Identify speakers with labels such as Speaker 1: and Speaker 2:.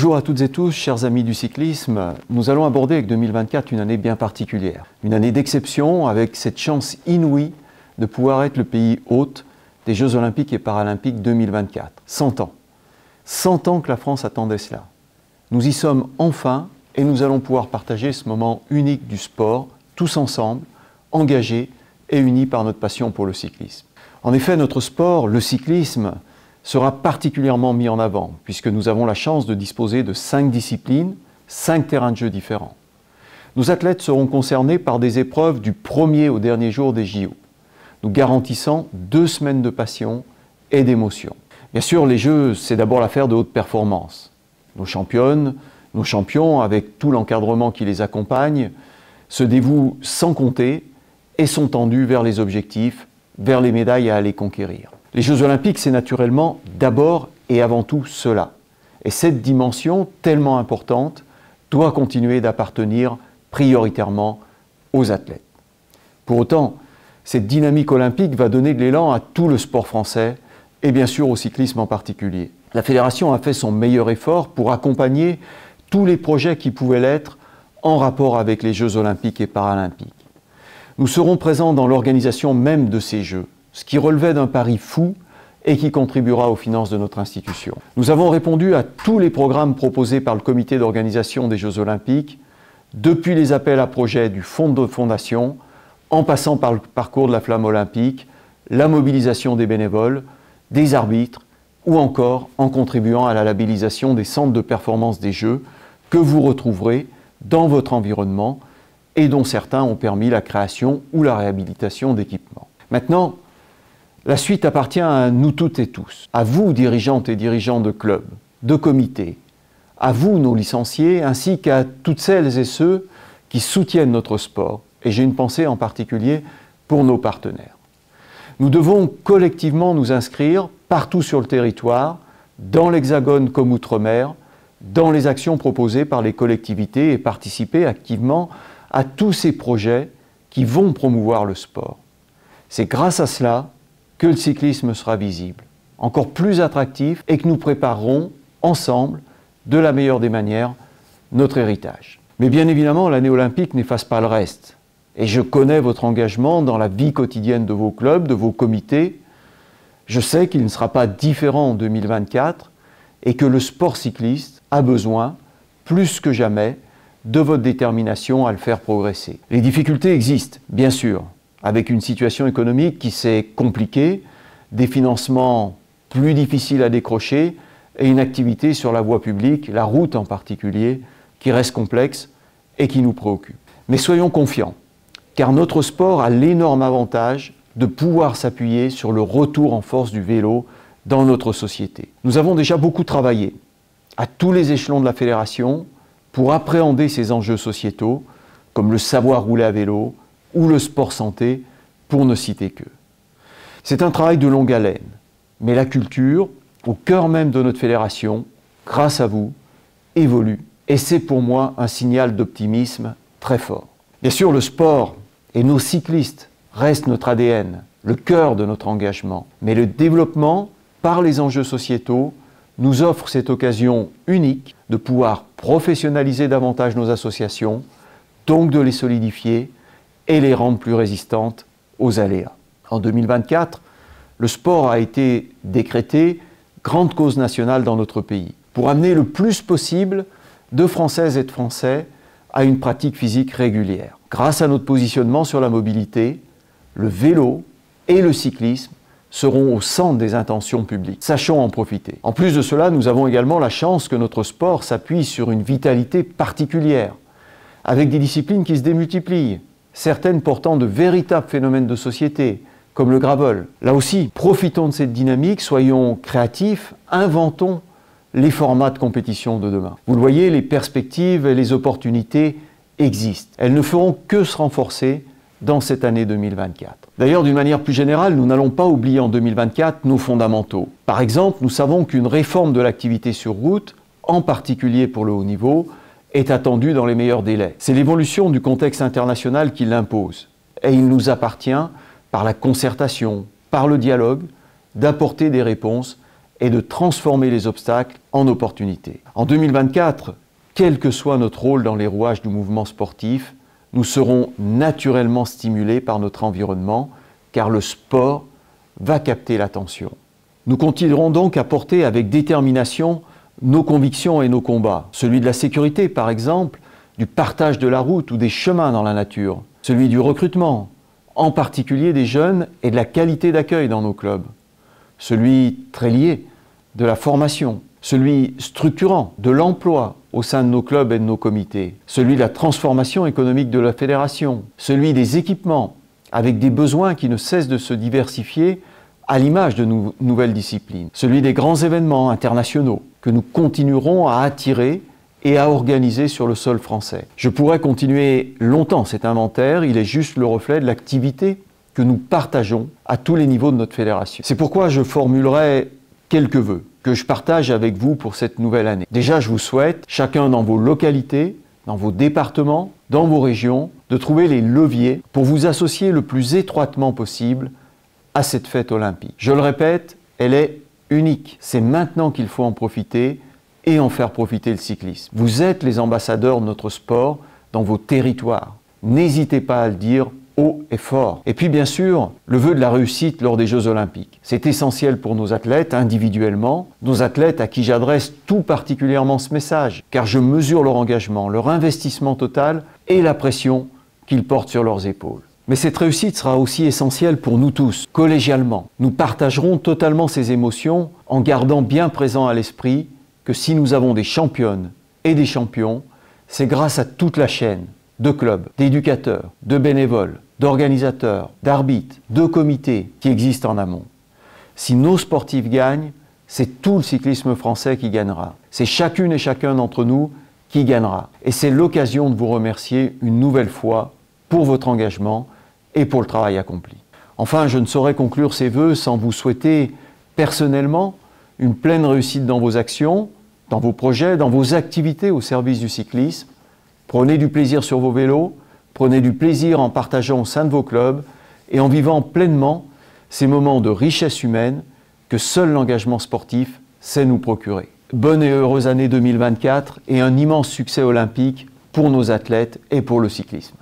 Speaker 1: Bonjour à toutes et tous, chers amis du cyclisme. Nous allons aborder avec 2024 une année bien particulière. Une année d'exception avec cette chance inouïe de pouvoir être le pays hôte des Jeux Olympiques et Paralympiques 2024. 100 ans. 100 ans que la France attendait cela. Nous y sommes enfin et nous allons pouvoir partager ce moment unique du sport, tous ensemble, engagés et unis par notre passion pour le cyclisme. En effet, notre sport, le cyclisme, sera particulièrement mis en avant, puisque nous avons la chance de disposer de 5 disciplines, 5 terrains de jeu différents. Nos athlètes seront concernés par des épreuves du premier au dernier jour des JO, nous garantissant 2 semaines de passion et d'émotion. Bien sûr, les Jeux, c'est d'abord l'affaire de haute performance. Nos championnes, nos champions, avec tout l'encadrement qui les accompagne, se dévouent sans compter et sont tendus vers les objectifs, vers les médailles à aller conquérir. Les Jeux Olympiques, c'est naturellement d'abord et avant tout cela. Et cette dimension tellement importante doit continuer d'appartenir prioritairement aux athlètes. Pour autant, cette dynamique olympique va donner de l'élan à tout le sport français et bien sûr au cyclisme en particulier. La Fédération a fait son meilleur effort pour accompagner tous les projets qui pouvaient l'être en rapport avec les Jeux Olympiques et Paralympiques. Nous serons présents dans l'organisation même de ces Jeux, ce qui relevait d'un pari fou et qui contribuera aux finances de notre institution. Nous avons répondu à tous les programmes proposés par le comité d'organisation des Jeux Olympiques, depuis les appels à projets du fonds de fondation, en passant par le parcours de la flamme olympique, la mobilisation des bénévoles, des arbitres, ou encore en contribuant à la labellisation des centres de performance des Jeux que vous retrouverez dans votre environnement et dont certains ont permis la création ou la réhabilitation d'équipements. Maintenant, la suite appartient à nous toutes et tous, à vous dirigeantes et dirigeants de clubs, de comités, à vous nos licenciés, ainsi qu'à toutes celles et ceux qui soutiennent notre sport, et j'ai une pensée en particulier pour nos partenaires. Nous devons collectivement nous inscrire partout sur le territoire, dans l'Hexagone comme Outre-mer, dans les actions proposées par les collectivités et participer activement à tous ces projets qui vont promouvoir le sport. C'est grâce à cela que le cyclisme sera visible, encore plus attractif et que nous préparerons ensemble, de la meilleure des manières, notre héritage. Mais bien évidemment, l'année olympique n'efface pas le reste. Et je connais votre engagement dans la vie quotidienne de vos clubs, de vos comités. Je sais qu'il ne sera pas différent en 2024 et que le sport cycliste a besoin, plus que jamais, de votre détermination à le faire progresser. Les difficultés existent, bien sûr, avec une situation économique qui s'est compliquée, des financements plus difficiles à décrocher et une activité sur la voie publique, la route en particulier, qui reste complexe et qui nous préoccupe. Mais soyons confiants, car notre sport a l'énorme avantage de pouvoir s'appuyer sur le retour en force du vélo dans notre société. Nous avons déjà beaucoup travaillé, à tous les échelons de la fédération, pour appréhender ces enjeux sociétaux, comme le savoir rouler à vélo, ou le sport santé, pour ne citer que. C'est un travail de longue haleine, mais la culture, au cœur même de notre fédération, grâce à vous, évolue. Et c'est pour moi un signal d'optimisme très fort. Bien sûr, le sport et nos cyclistes restent notre ADN, le cœur de notre engagement. Mais le développement, par les enjeux sociétaux, nous offre cette occasion unique de pouvoir professionnaliser davantage nos associations, donc de les solidifier et les rendre plus résistantes aux aléas. En 2024, le sport a été décrété grande cause nationale dans notre pays, pour amener le plus possible de Françaises et de Français à une pratique physique régulière. Grâce à notre positionnement sur la mobilité, le vélo et le cyclisme seront au centre des intentions publiques. Sachons en profiter. En plus de cela, nous avons également la chance que notre sport s'appuie sur une vitalité particulière, avec des disciplines qui se démultiplient, certaines portant de véritables phénomènes de société, comme le gravel. Là aussi, profitons de cette dynamique, soyons créatifs, inventons les formats de compétition de demain. Vous le voyez, les perspectives et les opportunités existent. Elles ne feront que se renforcer dans cette année 2024. D'ailleurs, d'une manière plus générale, nous n'allons pas oublier en 2024 nos fondamentaux. Par exemple, nous savons qu'une réforme de l'activité sur route, en particulier pour le haut niveau, est attendue dans les meilleurs délais. C'est l'évolution du contexte international qui l'impose. Et il nous appartient, par la concertation, par le dialogue, d'apporter des réponses est de transformer les obstacles en opportunités. En 2024, quel que soit notre rôle dans les rouages du mouvement sportif, nous serons naturellement stimulés par notre environnement, car le sport va capter l'attention. Nous continuerons donc à porter avec détermination nos convictions et nos combats. Celui de la sécurité, par exemple, du partage de la route ou des chemins dans la nature. Celui du recrutement, en particulier des jeunes, et de la qualité d'accueil dans nos clubs. Celui très lié de la formation. Celui structurant de l'emploi au sein de nos clubs et de nos comités. Celui de la transformation économique de la fédération. Celui des équipements, avec des besoins qui ne cessent de se diversifier à l'image de nouvelles disciplines. Celui des grands événements internationaux que nous continuerons à attirer et à organiser sur le sol français. Je pourrais continuer longtemps cet inventaire, il est juste le reflet de l'activité que nous partageons à tous les niveaux de notre fédération. C'est pourquoi je formulerai quelques vœux que je partage avec vous pour cette nouvelle année. Déjà, je vous souhaite, chacun dans vos localités, dans vos départements, dans vos régions, de trouver les leviers pour vous associer le plus étroitement possible à cette fête olympique. Je le répète, elle est unique. C'est maintenant qu'il faut en profiter et en faire profiter le cyclisme. Vous êtes les ambassadeurs de notre sport dans vos territoires. N'hésitez pas à le dire haut et fort. Et puis bien sûr, le vœu de la réussite lors des Jeux Olympiques. C'est essentiel pour nos athlètes individuellement, nos athlètes à qui j'adresse tout particulièrement ce message, car je mesure leur engagement, leur investissement total et la pression qu'ils portent sur leurs épaules. Mais cette réussite sera aussi essentielle pour nous tous, collégialement. Nous partagerons totalement ces émotions en gardant bien présent à l'esprit que si nous avons des championnes et des champions, c'est grâce à toute la chaîne de clubs, d'éducateurs, de bénévoles, d'organisateurs, d'arbitres, de comités qui existent en amont. Si nos sportifs gagnent, c'est tout le cyclisme français qui gagnera. C'est chacune et chacun d'entre nous qui gagnera. Et c'est l'occasion de vous remercier une nouvelle fois pour votre engagement et pour le travail accompli. Enfin, je ne saurais conclure ces vœux sans vous souhaiter personnellement une pleine réussite dans vos actions, dans vos projets, dans vos activités au service du cyclisme. Prenez du plaisir sur vos vélos, prenez du plaisir en partageant au sein de vos clubs et en vivant pleinement ces moments de richesse humaine que seul l'engagement sportif sait nous procurer. Bonne et heureuse année 2024 et un immense succès olympique pour nos athlètes et pour le cyclisme.